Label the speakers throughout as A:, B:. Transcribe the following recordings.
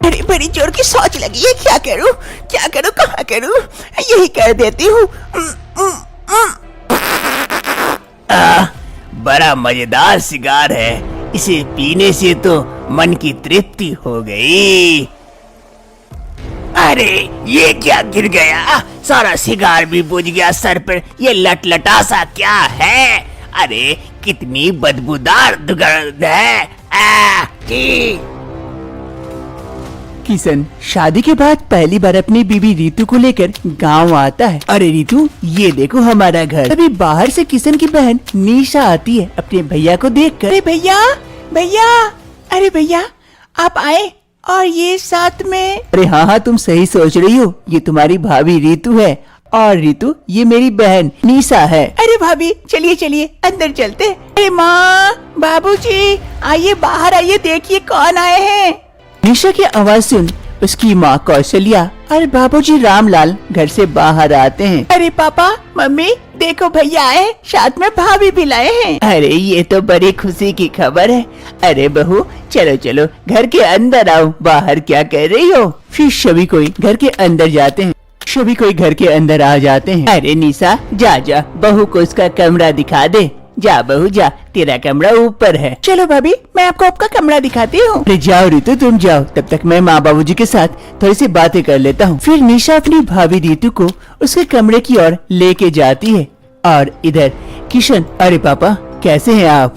A: अरे बड़ी जोर की सोच लगी है, क्या करूं कहाँ करूं, यही कर देती हूँ।
B: बड़ा मजेदार सिगार है, इसे पीने से तो मन की तृप्ति हो गई। अरे ये क्या गिर गया, सारा सिगार भी बुझ गया सर पर। ये लटलटा सा क्या है? अरे कितनी बदबूदार दुर्गंध है।
C: किशन शादी के बाद पहली बार अपनी बीबी रितु को लेकर गांव आता है। अरे रितु, ये देखो हमारा घर। तभी बाहर से किशन की बहन निशा आती है अपने भैया को देखकर।
A: अरे भैया, अरे भैया आप आए, और ये साथ में।
C: अरे हाँ, तुम सही सोच रही हो, ये तुम्हारी भाभी रितु है, और रितु ये मेरी बहन निशा है।
A: अरे भाभी चलिए अंदर चलते। अरे माँ, बाबूजी आइए, बाहर आइए, देखिए कौन आए हैं।
C: निशा की आवाज सुन उसकी माँ कौशल्या और बाबूजी रामलाल घर से बाहर आते हैं।
A: अरे पापा मम्मी देखो, भैया आए, साथ में भाभी भी लाए हैं।
C: अरे ये तो बड़ी खुशी की खबर है। अरे बहू चलो घर के अंदर आओ, बाहर क्या कर रही हो। फिर सभी कोई घर के अंदर जाते हैं। सभी कोई घर के अंदर आ जाते हैं। अरे निशा जा बहू को उसका कमरा दिखा दे। जा बहू जा, तेरा कमरा ऊपर है।
A: चलो भाभी, मैं आपको आपका कमरा दिखाती हूँ।
C: अरे जाओ रितु, तुम जाओ, तब तक मैं माँ बाबूजी के साथ थोड़ी सी बातें कर लेता हूँ। फिर निशा अपनी भाभी रितु को उसके कमरे की ओर लेके जाती है। और इधर किशन, अरे पापा कैसे हैं आप,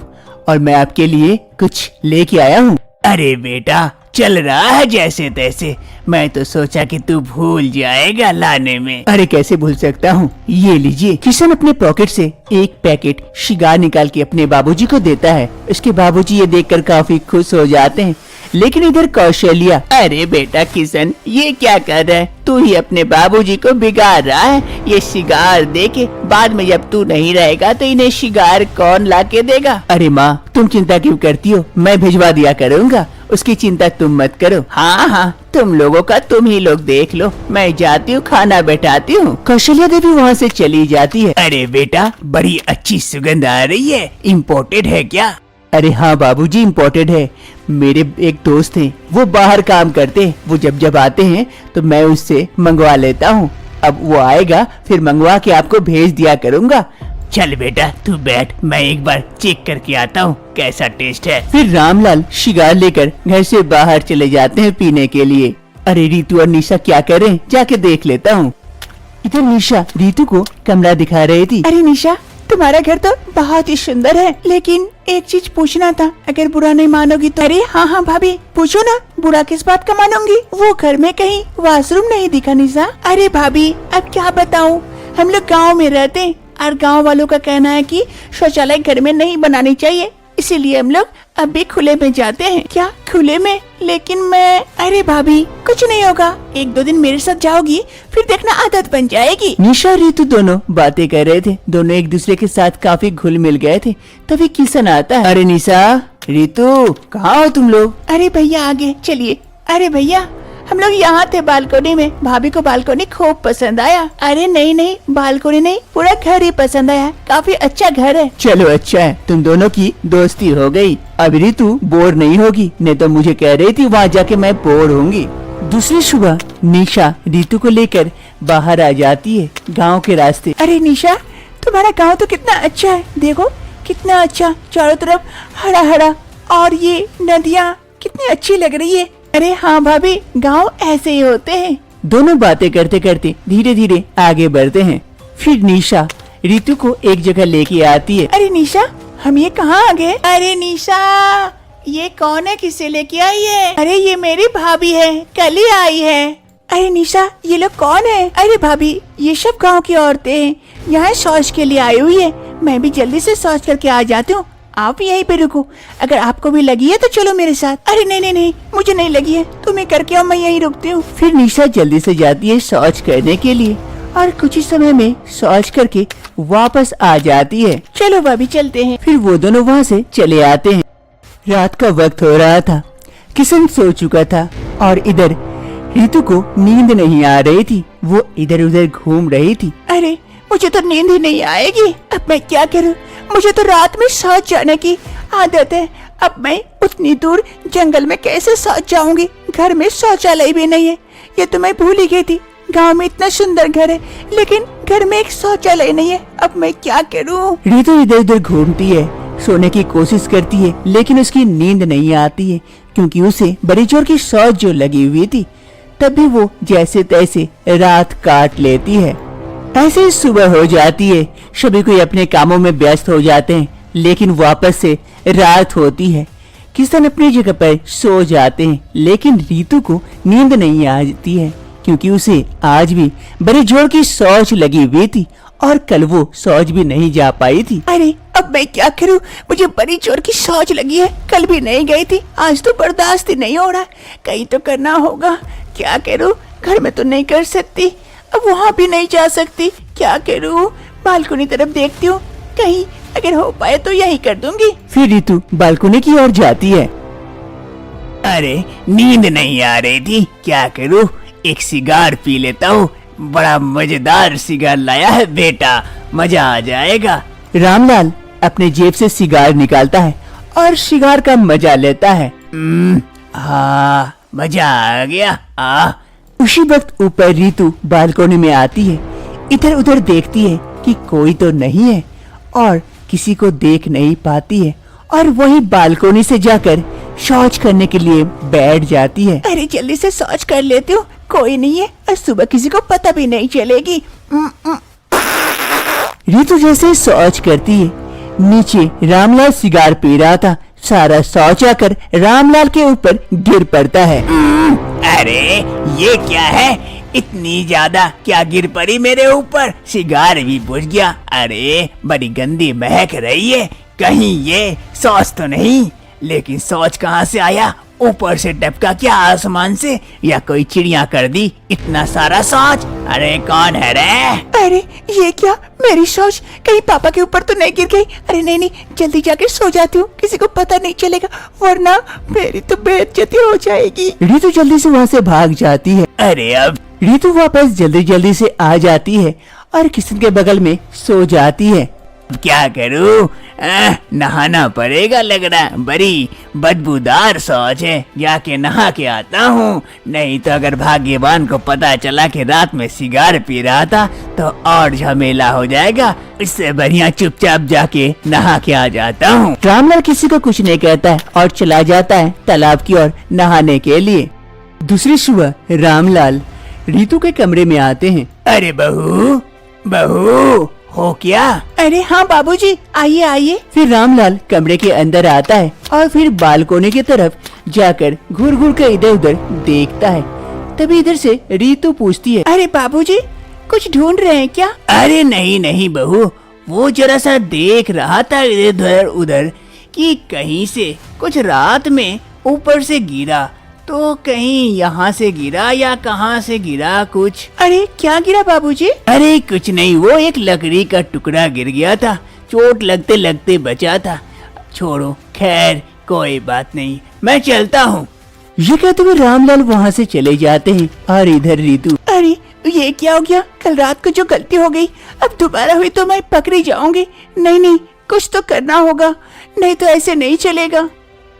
C: और मैं आपके लिए कुछ लेके आया हूँ।
B: अरे बेटा चल रहा है जैसे तैसे, मैं तो सोचा कि तू भूल जाएगा लाने में।
C: अरे कैसे भूल सकता हूँ, ये लीजिए। किशन अपने पॉकेट से एक पैकेट शिगार निकाल के अपने बाबूजी को देता है। उसके बाबूजी ये देखकर काफी खुश हो जाते हैं। लेकिन इधर कौशल्या, अरे बेटा किशन ये क्या कर रहा है, तू ही अपने बाबूजी को बिगाड़ रहा है। ये शिगार दे के बाद में जब तू नहीं रहेगा तो इन्हें शिगार कौन ला के देगा। अरे माँ तुम चिंता क्यों करती हो, मैं भिजवा दिया करूँगा, उसकी चिंता तुम मत करो। हाँ तुम लोगों का तुम ही लोग देख लो, मैं जाती हूँ खाना बैठाती हूँ। कौशल्या देवी वहाँ से चली जाती है।
B: अरे बेटा बड़ी अच्छी सुगंध आ रही है, इम्पोर्टेड है क्या?
C: अरे हाँ बाबूजी इम्पोर्टेड है। मेरे एक दोस्त हैं, वो बाहर काम करते हैं, वो जब आते हैं तो मैं उससे मंगवा लेता हूँ। अब वो आएगा फिर मंगवा के आपको भेज दिया करूँगा।
B: चल बेटा तू बैठ, मैं एक बार चेक करके आता हूँ कैसा टेस्ट है।
C: फिर रामलाल शिगार लेकर घर से बाहर चले जाते हैं पीने के लिए। अरे रितु और निशा क्या करें, जाके देख लेता हूँ। इधर निशा रितु को कमरा दिखा रही थी।
A: अरे निशा तुम्हारा घर तो बहुत ही सुंदर है, लेकिन एक चीज पूछना था, अगर बुरा नहीं मानोगी तो। अरे हाँ भाभी पूछो ना, बुरा किस बात का मानूंगी। वो घर में कहीं वॉशरूम नहीं दिखा निशा। अरे भाभी अब क्या बताऊँ, हम लोग गाँव में रहते हैं और गांव वालों का कहना है कि शौचालय घर में नहीं बनानी चाहिए, इसीलिए हम लोग अब भी खुले में जाते हैं। क्या खुले में? लेकिन मैं। अरे भाभी कुछ नहीं होगा, 1-2 दिन मेरे साथ जाओगी फिर देखना आदत बन जाएगी।
C: निशा और रितु दोनों बातें कर रहे थे, दोनों एक दूसरे के साथ काफी घुल मिल गए थे। तभी किशन आता है। अरे निशा रितु कहाँ हो तुम लोग?
A: अरे भैया आगे चलिए। अरे भैया हम लोग यहाँ थे बालकोनी में, भाभी को बालकोनी खूब पसंद आया। अरे नहीं बालकोनी नहीं, पूरा घर ही पसंद आया, काफी अच्छा घर है।
C: चलो अच्छा है, तुम दोनों की दोस्ती हो गई। अब रितु बोर नहीं होगी, नहीं तो मुझे कह रही थी वहाँ जाके मैं बोर होंगी। दूसरी सुबह निशा रितु को लेकर बाहर आ जाती है गाँव के रास्ते।
A: अरे निशा तुम्हारा गाँव तो कितना अच्छा है, देखो कितना अच्छा, चारों तरफ हरा हरा, और ये नदियाँ कितनी अच्छी लग रही है। अरे हाँ भाभी गांव ऐसे ही होते हैं।
C: दोनों बातें करते करते धीरे धीरे आगे बढ़ते हैं। फिर निशा रितु को एक जगह लेके आती है।
A: अरे निशा हम ये कहाँ आ गए? अरे निशा ये कौन है, किसे लेके आई है? अरे ये मेरी भाभी है, कल ही आई है। अरे निशा ये लोग कौन है? अरे भाभी ये सब गाँव की औरतें हैं, यहाँ शौच के लिए आई हुई है। मैं भी जल्दी से शौच करके आ जाती हूँ, आप यहीं पे रुको, अगर आपको भी लगी है तो चलो मेरे साथ। अरे नहीं मुझे नहीं लगी है, तुम्हें करके आओ, मैं यहीं रुकती हूँ।
C: फिर निशा जल्दी से जाती है शौच करने के लिए और कुछ ही समय में शौच करके वापस आ जाती है।
A: चलो भाभी चलते हैं।
C: फिर वो दोनों वहाँ से चले आते हैं। रात का वक्त हो रहा था, किशन सो चुका था और इधर रितु को नींद नहीं आ रही थी, वो इधर उधर घूम रही थी।
A: अरे मुझे तो नींद ही नहीं आएगी, अब मैं क्या करूँ? मुझे तो रात में शौच जाने की आदत है, अब मैं उतनी दूर जंगल में कैसे शौच जाऊंगी? घर में शौचालय भी नहीं है। ये तो मैं भूल ही गई थी। गांव में इतना सुंदर घर है, लेकिन घर में एक शौचालय नहीं है। अब मैं क्या करूं?
C: रीतु इधर उधर घूमती है, सोने की कोशिश करती है, लेकिन उसकी नींद नहीं आती है क्योंकि उसे बड़ी जोर की शौच जो लगी हुई थी। तब भी वो जैसे तैसे रात काट लेती है। ऐसे ही सुबह हो जाती है, सभी कोई अपने कामों में व्यस्त हो जाते हैं, लेकिन वापस से रात होती है। किशन अपनी जगह पर सो जाते हैं, लेकिन रीतु को नींद नहीं आती है क्योंकि उसे आज भी बड़ी जोर की शौच लगी हुई थी और कल वो शौच भी नहीं जा पाई थी।
A: अरे अब मैं क्या करूं? मुझे बड़ी जोर की शौच लगी है। कल भी नहीं गई थी, आज तो बर्दाश्त ही नहीं हो रहा। कहीं तो करना होगा। क्या करूं? घर में तो नहीं कर सकती, अब वहाँ भी नहीं जा सकती। क्या करूं? बालकनी तरफ देखती हूँ, कहीं अगर हो पाए तो यही कर दूंगी।
C: फिर रीतु बालकनी की ओर जाती है।
B: अरे नींद नहीं आ रही थी, क्या करूं? एक सिगार पी लेता हूँ। बड़ा मजेदार सिगार लाया है बेटा, मजा आ जाएगा।
C: रामलाल अपने जेब से सिगार निकालता है और सिगार का मजा लेता है।
B: हाँ, मजा आ गया।
C: उसी वक्त ऊपर रीतु बालकनी में आती है, इधर उधर देखती है कि कोई तो नहीं है और किसी को देख नहीं पाती है और वही बालकनी से जाकर शौच करने के लिए बैठ जाती है।
A: अरे जल्दी से शौच कर लेती हूँ, कोई नहीं है और सुबह किसी को पता भी नहीं चलेगी।
C: रीतु जैसे शौच करती है, नीचे रामलाल सिगार पी रहा था। सारा शौच आकर रामलाल के ऊपर गिर पड़ता है।
B: अरे ये क्या है? इतनी ज्यादा क्या गिर पड़ी मेरे ऊपर? सिगार भी बुझ गया। अरे बड़ी गंदी महक रही है, कहीं ये शौच तो नहीं? लेकिन शौच कहाँ से आया? ऊपर से टपका क्या आसमान से, या कोई चिड़िया कर दी इतना सारा शौच? अरे कौन है रे?
A: अरे ये क्या? मेरी शौच कहीं पापा के ऊपर तो नहीं गिर गई? अरे नहीं नहीं, जल्दी जाके सो जाती हूँ, किसी को पता नहीं चलेगा, वरना मेरी तो बेइज्जती हो जाएगी।
C: रीतु जल्दी से वहाँ से भाग जाती है।
B: अरे अब
C: रीतु वापस जल्दी जल्दी से आ जाती है और किशन के बगल में सो जाती है।
B: क्या करूं? नहाना पड़ेगा लग रहा, बड़ी बदबूदार शौच है। जाके नहा के आता हूँ, नहीं तो अगर भाग्यवान को पता चला कि रात में सिगार पी रहा था तो और झमेला हो जाएगा। इससे बढ़िया चुपचाप जाके नहा के आ जाता हूँ।
C: रामलाल किसी को कुछ नहीं कहता है और चला जाता है तालाब की ओर नहाने के लिए। दूसरी सुबह रामलाल रीतु के कमरे में आते हैं।
B: अरे बहू, बहू हो क्या?
A: अरे हाँ बाबूजी, आइए आइए।
C: फिर रामलाल कमरे के अंदर आता है और फिर बालकोनी की तरफ जाकर घूर घूर कर इधर उधर देखता है। तभी इधर से रीतु पूछती है,
A: अरे बाबूजी, कुछ ढूंढ रहे हैं क्या?
B: अरे नहीं नहीं बहू, वो जरा सा देख रहा था इधर उधर कि कहीं से कुछ रात में ऊपर से गिरा, तो कहीं यहाँ से गिरा या कहाँ से गिरा कुछ।
A: अरे क्या गिरा बाबूजी?
B: अरे कुछ नहीं, वो एक लकड़ी का टुकड़ा गिर गया था, चोट लगते लगते बचा था। छोड़ो, खैर कोई बात नहीं, मैं चलता हूँ।
C: ये कहते हुए रामलाल वहाँ से चले जाते हैं और इधर रीतु,
A: अरे ये क्या हो गया? कल रात को जो गलती हो गई अब दोबारा हुई तो मैं पकड़ी जाऊंगी। नहीं नहीं, कुछ तो करना होगा, नहीं तो ऐसे नहीं चलेगा।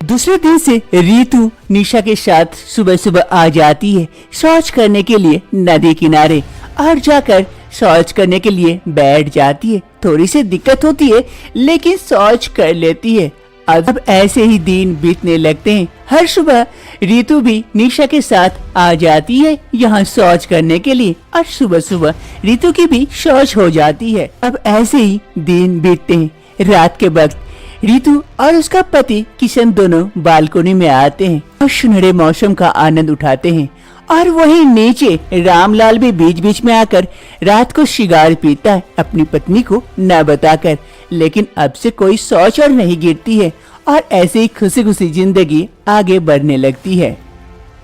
C: दूसरे दिन से रीतु निशा के साथ सुबह सुबह आ जाती है शौच करने के लिए नदी किनारे और जाकर शौच करने के लिए बैठ जाती है। थोड़ी सी दिक्कत होती है लेकिन शौच कर लेती है। अब ऐसे ही दिन बीतने लगते हैं। हर सुबह रीतु भी निशा के साथ आ जाती है यहाँ शौच करने के लिए और सुबह सुबह रीतु की भी शौच हो जाती है। अब ऐसे ही दिन बीतते हैं। रात के वक्त रीतु और उसका पति किशन दोनों बालकनी में आते हैं और सुनहरे मौसम का आनंद उठाते हैं। और वहीं नीचे रामलाल भी बीच बीच में आकर रात को सिगार पीता है अपनी पत्नी को न बताकर। लेकिन अब से कोई शौच और नहीं गिरती है और ऐसे ही खुशी खुशी जिंदगी आगे बढ़ने लगती है।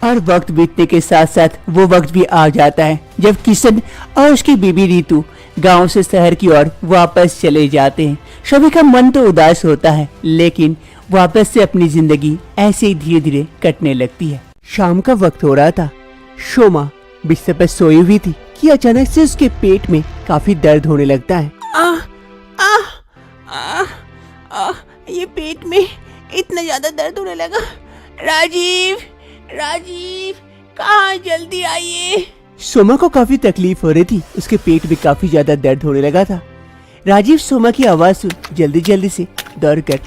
C: और वक्त बीतने के साथ साथ वो वक्त भी आ जाता है जब किशन और उसकी बीबी रीतु गांव से शहर की ओर वापस चले जाते हैं। सभी का मन तो उदास होता है लेकिन वापस से अपनी जिंदगी ऐसे ही धीरे धीरे कटने लगती है। शाम का वक्त हो रहा था। शोमा बिस्तर पर सोई हुई थी कि अचानक से उसके पेट में काफी दर्द होने लगता है।
A: ये पेट में इतना ज्यादा दर्द होने लगा। राजीव, राजीव, कहाँ, जल्दी आइए।
C: सोमा को काफी तकलीफ हो रही थी, उसके पेट में काफी ज्यादा दर्द होने लगा था। राजीव सोमा की आवाज सुन जल्दी जल्दी से दौड़कर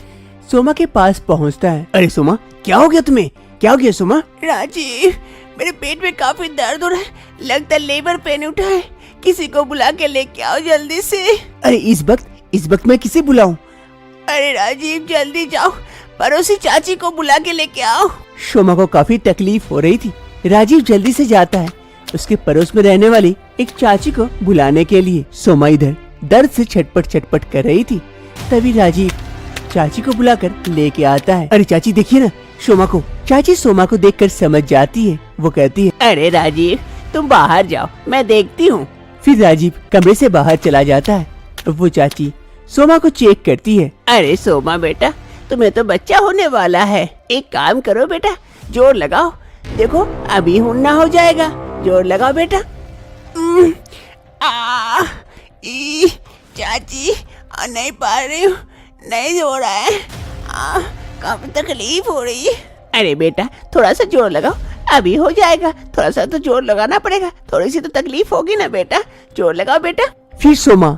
C: सोमा के पास पहुंचता है। अरे सोमा, क्या हो गया तुम्हें? क्या हो गया सोमा?
A: राजीव, मेरे पेट में काफी दर्द हो रहा है, लगता है लेबर पेन उठा है। किसी को बुला के लेके आओ जल्दी से।
C: अरे इस वक्त मैं किसे बुलाऊं?
A: अरे राजीव, जल्दी जाओ, पड़ोसी चाची को बुला के लेके आओ।
C: सोमा को काफी तकलीफ हो रही थी। राजीव जल्दी से जाता है उसके पड़ोस में रहने वाली एक चाची को बुलाने के लिए। सोमा इधर दर्द से छटपट कर रही थी, तभी राजीव चाची को बुलाकर लेके आता है। अरे चाची देखिए ना सोमा को। चाची सोमा को देखकर समझ जाती है। वो कहती है,
B: अरे राजीव, तुम बाहर जाओ, मैं देखती हूँ।
C: फिर राजीव कमरे से बाहर चला जाता है। वो चाची सोमा को चेक करती है।
B: अरे सोमा बेटा, तुम्हें तो बच्चा होने वाला है। एक काम करो बेटा, जोर लगाओ, देखो अभी हुन्ना हो जाएगा। जोर लगाओ बेटा।
A: चाची, नहीं पा रही हूँ, नहीं हो रहा है, काफी तकलीफ हो रही है।
B: अरे बेटा, थोड़ा सा जोर लगाओ, अभी हो जाएगा। थोड़ा सा तो जोर लगाना पड़ेगा, थोड़ी सी तो तकलीफ होगी ना बेटा। जोर लगाओ बेटा।
C: फिर सोमा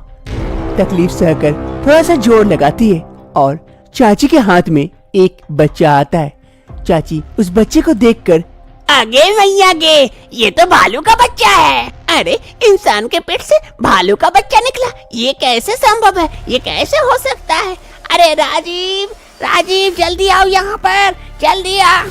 C: तकलीफ सहकर थोड़ा सा जोर लगाती है और चाची के हाथ में एक बच्चा आता है। चाची उस बच्चे को देखकर,
B: आगे नहीं आगे, ये तो भालू का बच्चा है। अरे इंसान के पेट से भालू का बच्चा निकला, ये कैसे संभव है? ये कैसे हो सकता है? अरे राजीव, राजीव जल्दी आओ यहाँ पर, जल्दी आ।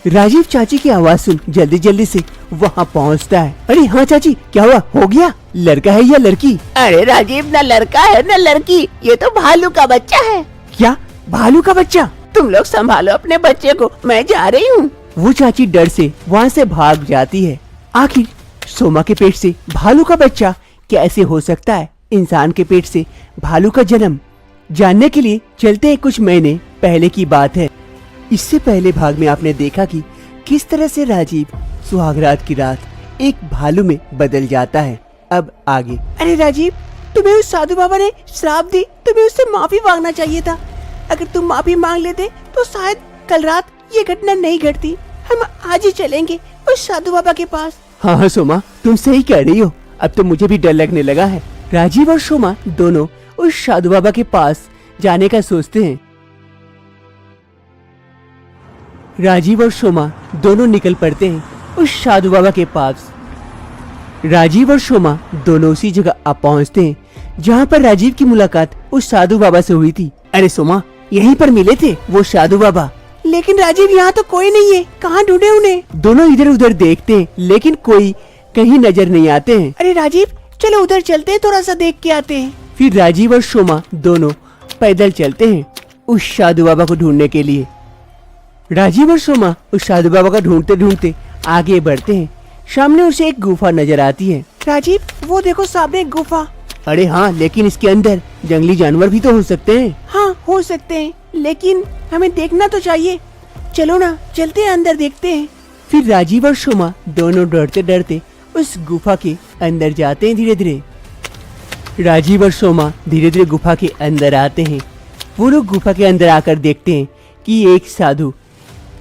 C: राजीव चाची की आवाज सुन जल्दी जल्दी से वहाँ पहुँचता है। अरे हाँ चाची, क्या हुआ? हो गया? लड़का है या लड़की?
B: अरे राजीव, न लड़का है न लड़की, ये तो भालू का बच्चा है।
C: क्या भालू का बच्चा?
B: तुम लोग संभालो अपने बच्चे को, मैं जा रही हूँ।
C: वो चाची डर से वहाँ से भाग जाती है। आखिर सोमा के पेट से भालू का बच्चा कैसे हो सकता है? इंसान के पेट से भालू का जन्म जानने के लिए चलते हैं कुछ महीने पहले की बात है। इससे पहले भाग में आपने देखा कि किस तरह से राजीव सुहागरात की रात एक भालू में बदल जाता है। अब आगे।
A: अरे राजीव, तुम्हें उस साधु बाबा ने श्राप दी, तुम्हें उससे माफी मांगना चाहिए था। अगर तुम माफी मांग लेते तो शायद कल रात ये घटना नहीं घटती। हम आज ही चलेंगे उस साधु बाबा के पास।
C: हाँ सोमा, तुम सही कह रही हो। अब तो मुझे भी डर लगने लगा है। राजीव और सोमा दोनों उस साधु बाबा के पास जाने का सोचते हैं। राजीव और सोमा दोनों निकल पड़ते हैं उस साधु बाबा के पास। राजीव और सोमा दोनों उसी जगह आ पहुंचते हैं जहाँ पर राजीव की मुलाकात उस साधु बाबा से हुई थी। अरे सोमा, यहीं पर मिले थे वो साधु बाबा।
A: लेकिन राजीव, यहाँ तो कोई नहीं है, कहाँ ढूंढे उन्हें?
C: दोनों इधर उधर देखते हैं लेकिन कोई कहीं नजर नहीं आते हैं।
A: अरे राजीव, चलो उधर चलते हैं, थोड़ा सा देख के आते हैं।
C: फिर राजीव और सोमा दोनों पैदल चलते हैं उस साधु बाबा को ढूंढने के लिए। राजीव और सोमा उस साधु बाबा को ढूंढते ढूंढते आगे बढ़ते हैं। सामने उसे एक गुफा नजर आती है।
A: राजीव, वो देखो सामने एक गुफा।
C: अरे हाँ, लेकिन इसके अंदर जंगली जानवर भी तो हो सकते हैं।
A: हाँ, हो सकते हैं, लेकिन हमें देखना तो चाहिए। चलो ना, चलते हैं अंदर, देखते हैं।
C: फिर राजीव और सोमा दोनों डरते डरते उस गुफा के अंदर जाते हैं। धीरे धीरे राजीव और सोमा धीरे धीरे गुफा के अंदर आते हैं। वो लोग गुफा के अंदर आकर देखते हैं कि एक साधु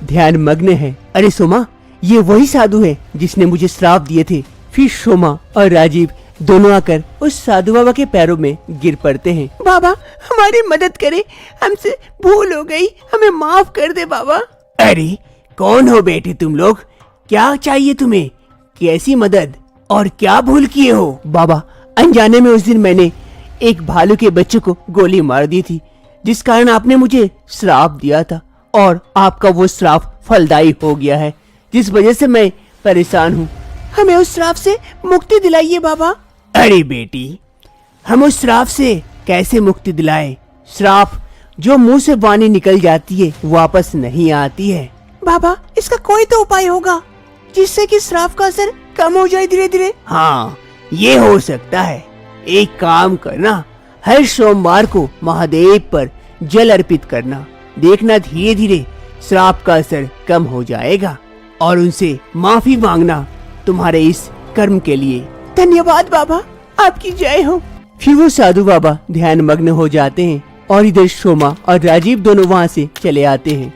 C: ध्यान मग्न है। अरे सोमा, ये वही साधु है जिसने मुझे श्राप दिए थे। फिर सोमा और राजीव दोनों आकर उस साधु बाबा के पैरों में गिर पड़ते हैं।
A: बाबा, हमारी मदद करे, हमसे भूल हो गई, हमें माफ कर दे बाबा।
B: अरे कौन हो बेटे तुम लोग? क्या चाहिए तुम्हें? कैसी मदद और क्या भूल किए हो?
C: बाबा, अनजाने में उस दिन मैंने एक भालू के बच्चे को गोली मार दी थी, जिस कारण आपने मुझे श्राप दिया था और आपका वो श्राप फलदायी हो गया है, जिस वजह से मैं परेशान हूँ।
A: हमें उस श्राप से मुक्ति दिलाइए बाबा।
B: अरे बेटी, हम उस श्राप से कैसे मुक्ति दिलाए? श्राप जो मुंह से वाणी निकल जाती है वापस नहीं आती है।
A: बाबा, इसका कोई तो उपाय होगा जिससे कि श्राप का असर कम हो जाए धीरे धीरे।
B: हाँ, ये हो सकता है। एक काम करना, हर सोमवार को महादेव पर जल अर्पित करना। देखना धीरे धीरे श्राप का असर कम हो जाएगा और उनसे माफी मांगना तुम्हारे इस कर्म के लिए।
A: धन्यवाद बाबा, आपकी जय हो।
C: फिर वो साधु बाबा ध्यान मग्न हो जाते हैं और इधर सोमा और राजीव दोनों वहाँ से चले आते हैं।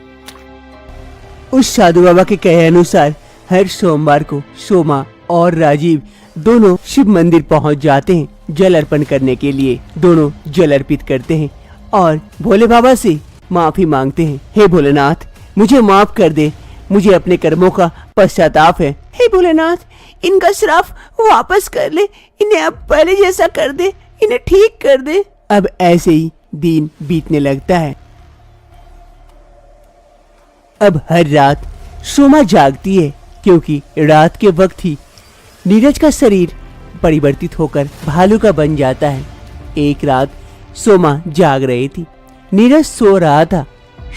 C: उस साधु बाबा के कहे अनुसार हर सोमवार को सोमा और राजीव दोनों शिव मंदिर पहुंच जाते हैं जल अर्पण करने के लिए। दोनों जल अर्पित करते हैं और भोले बाबा से माफी मांगते हैं। हे भोलेनाथ, मुझे माफ कर दे, मुझे अपने कर्मों का पश्चाताप है।
A: हे भोलेनाथ, इनका श्राप वापस कर ले, इन्हें अब पहले जैसा कर दे, इन्हें ठीक कर दे।
C: अब ऐसे ही दिन बीतने लगता है। अब हर रात सोमा जागती है क्योंकि रात के वक्त ही नीरज का शरीर परिवर्तित होकर भालू का बन जाता है। एक रात सोमा जाग रही थी, नीरज सो रहा था।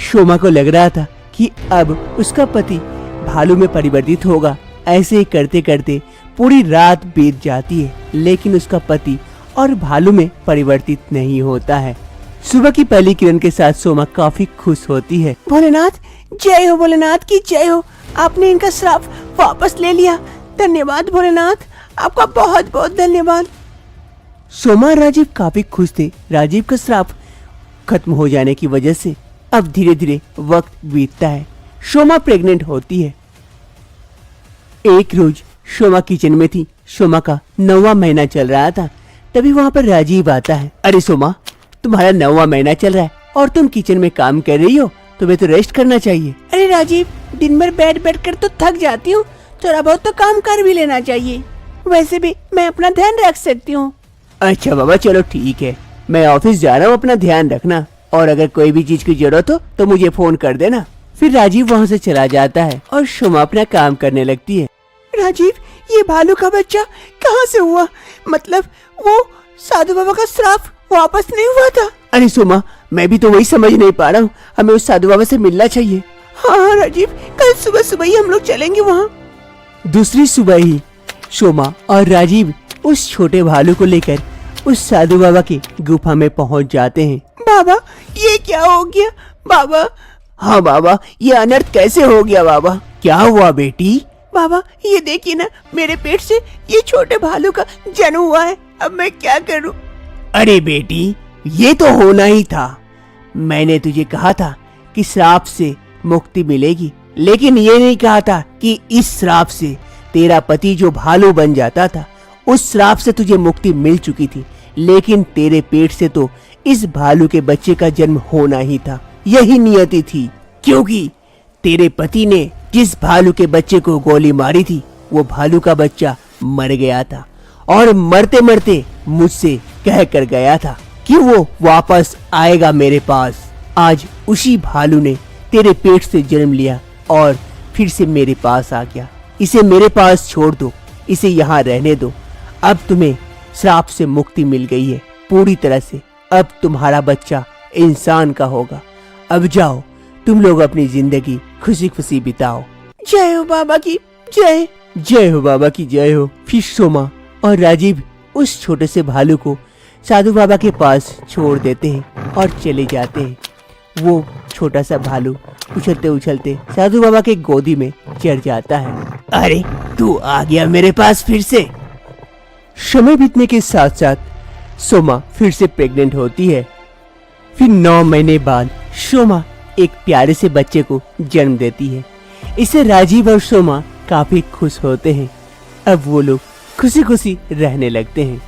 C: सोमा को लग रहा था कि अब उसका पति भालू में परिवर्तित होगा। ऐसे ही करते करते पूरी रात बीत जाती है, लेकिन उसका पति और भालू में परिवर्तित नहीं होता है। सुबह की पहली किरण के साथ सोमा काफी खुश होती है।
A: भोलेनाथ, जय हो, भोलेनाथ की जय हो, आपने इनका श्राप वापस ले लिया। धन्यवाद भोलेनाथ, आपका बहुत बहुत धन्यवाद।
C: सोमा और राजीव काफी खुश थे राजीव का श्राप खत्म हो जाने की वजह से। अब धीरे धीरे वक्त बीतता है, सोमा प्रेग्नेंट होती है। एक रोज सोमा किचन में थी, सोमा का 9वां महीना चल रहा था। तभी वहाँ पर राजीव आता है। अरे सोमा, तुम्हारा 9वां महीना चल रहा है और तुम किचन में काम कर रही हो, तुम्हें तो रेस्ट करना चाहिए।
A: अरे राजीव, दिन भर बैठ कर तो थक जाती हूँ, थोड़ा बहुत तो काम कर भी लेना चाहिए। वैसे भी मैं अपना ध्यान रख सकती हूँ।
C: अच्छा बाबा, चलो ठीक है, मैं ऑफिस जा रहा हूँ, अपना ध्यान रखना, और अगर कोई भी चीज की जरूरत हो तो मुझे फोन कर देना। फिर राजीव वहाँ से चला जाता है और सोमा अपना काम करने लगती है।
A: राजीव, ये भालू का बच्चा कहाँ से हुआ? मतलब वो साधु बाबा का श्राप वापस नहीं हुआ था?
C: अरे सोमा, मैं भी तो वही समझ नहीं पा रहा हूँ, हमें उस साधु बाबा से मिलना चाहिए।
A: हाँ राजीव, कल सुबह सुबह ही हम लोग चलेंगे वहाँ।
C: दूसरी सुबह ही सोमा और राजीव उस छोटे भालू को लेकर उस साधु बाबा की गुफा में पहुँच जाते हैं।
A: बाबा, ये क्या हो गया बाबा?
C: हाँ बाबा, ये अनर्थ कैसे हो गया बाबा? क्या हुआ बेटी?
A: बाबा, ये देखिए ना, मेरे पेट से ये छोटे भालू का जन्म हुआ है। अब मैं क्या करूं?
C: अरे बेटी, ये तो होना ही था। मैंने तुझे कहा था कि श्राप से मुक्ति मिलेगी, लेकिन ये नहीं कहा था कि इस श्राप से तेरा पति जो भालू बन जाता था, उस श्राप से तुझे मुक्ति मिल चुकी थी। लेकिन तेरे पेट से तो इस भालू के बच्चे का जन्म होना ही था, यही नियति थी। क्योंकि तेरे पति ने जिस भालू के बच्चे को गोली मारी थी, वो भालू का बच्चा मर गया था और मरते मरते मुझसे कह कर गया था कि वो वापस आएगा मेरे पास। आज उसी भालू ने तेरे पेट से जन्म लिया और फिर से मेरे पास आ गया। इसे मेरे पास छोड़ दो, इसे यहाँ रहने दो। अब तुम्हें श्राप से मुक्ति मिल गई है पूरी तरह से। अब तुम्हारा बच्चा इंसान का होगा। अब जाओ, तुम लोग अपनी जिंदगी खुशी खुशी बिताओ।
A: जय हो बाबा की जय।
C: जय हो बाबा की जय हो। फिर सोमा और राजीव उस छोटे से भालू को साधु बाबा के पास छोड़ देते हैं और चले जाते हैं। वो छोटा सा भालू उछलते उछलते साधु बाबा के गोदी में चढ़ जाता है।
B: अरे, तू आ गया मेरे पास फिर से।
C: समय बीतने के साथ साथ सोमा फिर से प्रेग्नेंट होती है। फिर 9 महीने बाद सोमा एक प्यारे से बच्चे को जन्म देती है। इससे राजीव और सोमा काफी खुश होते हैं। अब वो लोग खुशी खुशी रहने लगते हैं।